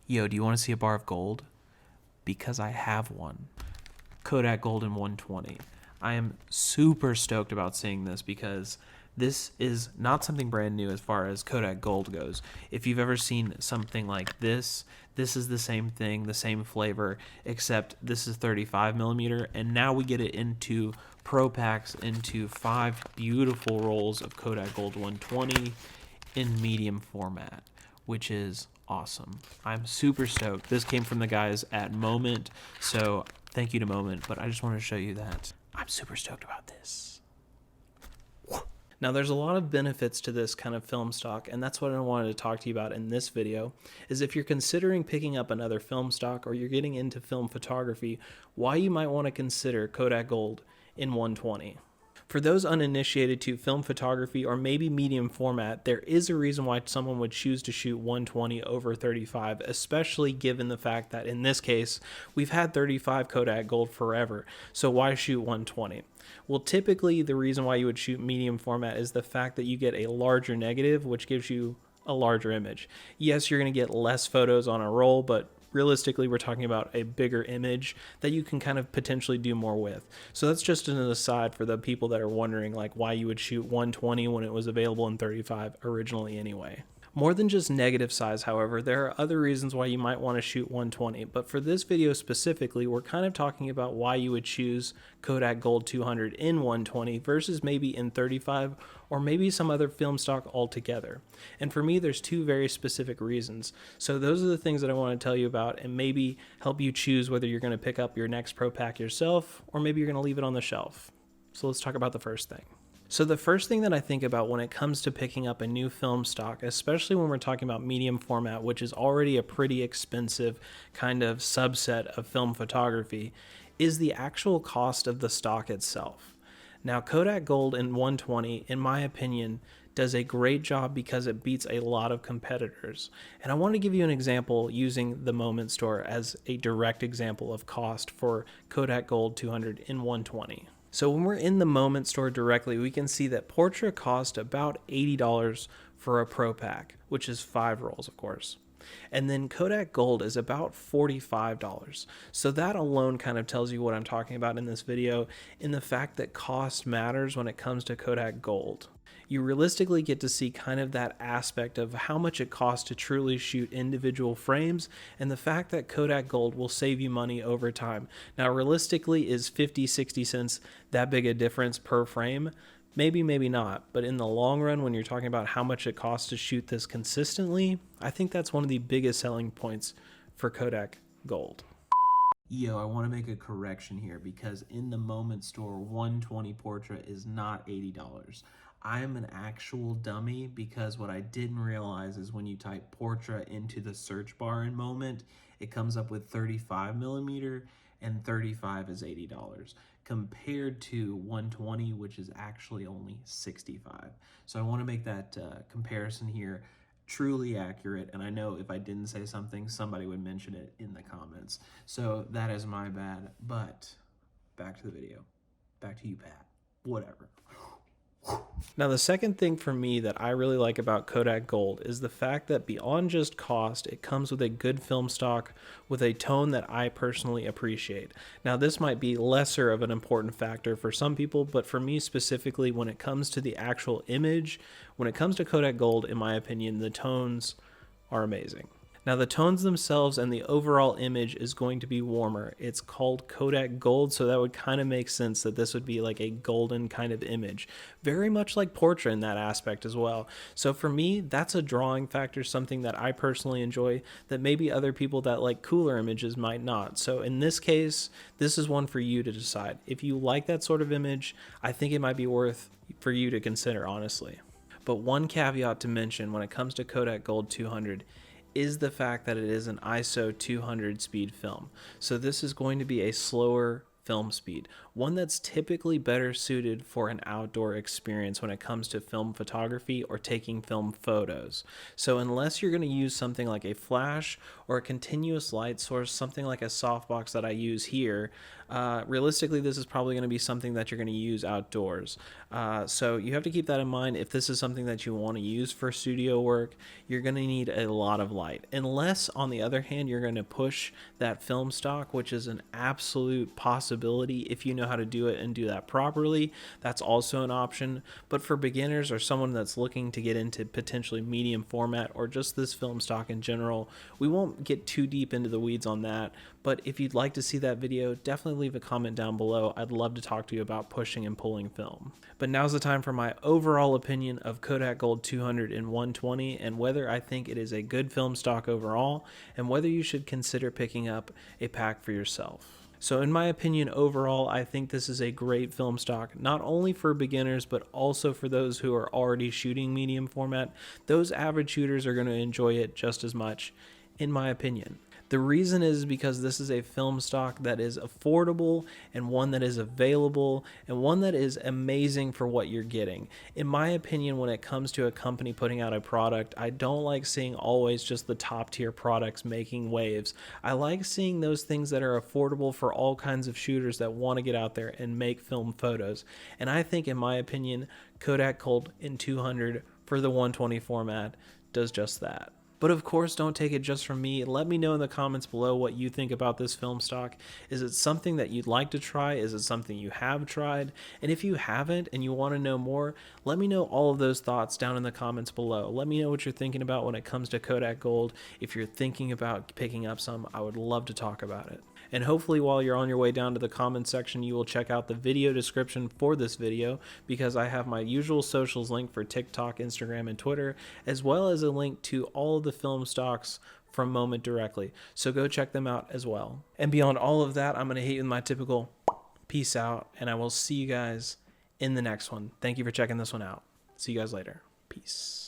Yo, do you want to see a bar of gold? Because I have one. Kodak Gold in 120. I am super stoked about seeing this because this is not something brand new as far as Kodak Gold goes. If you've ever seen something like this is the same thing, the same flavor, except this is 35 millimeter, and now we get it into Pro Packs into 5 beautiful rolls of Kodak Gold 120 in medium format, which is awesome. I'm super stoked. This came from the guys at Moment, so thank you to Moment, but I just want to show you that I'm super stoked about this. Now, there's a lot of benefits to this kind of film stock, and that's what I wanted to talk to you about in this video, is if you're considering picking up another film stock or you're getting into film photography, why you might want to consider Kodak Gold in 120. For those uninitiated to film photography or maybe medium format, there is a reason why someone would choose to shoot 120 over 35, especially given the fact that in this case, we've had 35 Kodak Gold forever, so why shoot 120? Well, typically the reason why you would shoot medium format is the fact that you get a larger negative, which gives you a larger image. Yes, you're going to get less photos on a roll, but realistically, we're talking about a bigger image that you can kind of potentially do more with. So that's just an aside for the people that are wondering like why you would shoot 120 when it was available in 35 originally anyway. More than just negative size, however, there are other reasons why you might want to shoot 120, but for this video specifically, we're kind of talking about why you would choose Kodak Gold 200 in 120 versus maybe in 35 or maybe some other film stock altogether. And for me, there's two very specific reasons. So those are the things that I want to tell you about and maybe help you choose whether you're going to pick up your next Pro Pack yourself or maybe you're going to leave it on the shelf. So let's talk about the first thing. So the first thing that I think about when it comes to picking up a new film stock, especially when we're talking about medium format, which is already a pretty expensive kind of subset of film photography, is the actual cost of the stock itself. Now, Kodak Gold in 120, in my opinion, does a great job because it beats a lot of competitors. And I want to give you an example using the Moment store as a direct example of cost for Kodak Gold 200 in 120. So when we're in the Moment store directly, we can see that Portra cost about $80 for a Pro Pack, which is 5 rolls, of course. And then Kodak Gold is about $45. So that alone kind of tells you what I'm talking about in this video, in the fact that cost matters when it comes to Kodak Gold. You realistically get to see kind of that aspect of how much it costs to truly shoot individual frames and the fact that Kodak Gold will save you money over time. Now, realistically, is 50-60 cents that big a difference per frame? Maybe, maybe not, but in the long run, when you're talking about how much it costs to shoot this consistently, I think that's one of the biggest selling points for Kodak Gold. Yo, I want to make a correction here because in the Moment store, 120 Portra is not $80. I am an actual dummy because what I didn't realize is when you type Portra into the search bar in Moment, it comes up with 35 millimeter and 35 is $80 compared to 120, which is actually only 65. So I want to make that comparison here truly accurate, and I know if I didn't say something, somebody would mention it in the comments. So that is my bad, but back to the video. Back to you, Pat. Whatever. Now, the second thing for me that I really like about Kodak Gold is the fact that beyond just cost, it comes with a good film stock with a tone that I personally appreciate. Now, this might be lesser of an important factor for some people, but for me specifically, when it comes to the actual image, when it comes to Kodak Gold, in my opinion, the tones are amazing. Now, the tones themselves and the overall image is going to be warmer. It's called Kodak Gold, so that would kind of make sense that this would be like a golden kind of image. Very much like Portra in that aspect as well. So for me, that's a drawing factor, something that I personally enjoy that maybe other people that like cooler images might not. So in this case, this is one for you to decide. If you like that sort of image, I think it might be worth for you to consider, honestly. But one caveat to mention when it comes to Kodak Gold 200 is the fact that it is an ISO 200 speed film. So this is going to be a slower film speed, one that's typically better suited for an outdoor experience when it comes to film photography or taking film photos. So unless you're going to use something like a flash or a continuous light source, something like a softbox that I use here, realistically this is probably going to be something that you're going to use outdoors. So you have to keep that in mind. If this is something that you want to use for studio work, you're going to need a lot of light. Unless, on the other hand, you're going to push that film stock, which is an absolute possibility if you know how to do it and do that properly. That's also an option. But for beginners or someone that's looking to get into potentially medium format or just this film stock in general, we won't get too deep into the weeds on that. But if you'd like to see that video, definitely leave a comment down below. I'd love to talk to you about pushing and pulling film. But now's the time for my overall opinion of Kodak Gold 200 and 120 and whether I think it is a good film stock overall and whether you should consider picking up a pack for yourself. So in my opinion, overall, I think this is a great film stock, not only for beginners, but also for those who are already shooting medium format. Those average shooters are going to enjoy it just as much, in my opinion. The reason is because this is a film stock that is affordable and one that is available and one that is amazing for what you're getting. In my opinion, when it comes to a company putting out a product, I don't like seeing always just the top tier products making waves. I like seeing those things that are affordable for all kinds of shooters that want to get out there and make film photos. And I think, in my opinion, Kodak Gold in 200 for the 120 format does just that. But of course, don't take it just from me. Let me know in the comments below what you think about this film stock. Is it something that you'd like to try? Is it something you have tried? And if you haven't and you want to know more, let me know all of those thoughts down in the comments below. Let me know what you're thinking about when it comes to Kodak Gold. If you're thinking about picking up some, I would love to talk about it. And hopefully while you're on your way down to the comments section, you will check out the video description for this video, because I have my usual socials link for TikTok, Instagram, and Twitter, as well as a link to all of the film stocks from Moment directly. So go check them out as well. And beyond all of that, I'm going to hit you with my typical peace out, and I will see you guys in the next one. Thank you for checking this one out. See you guys later. Peace.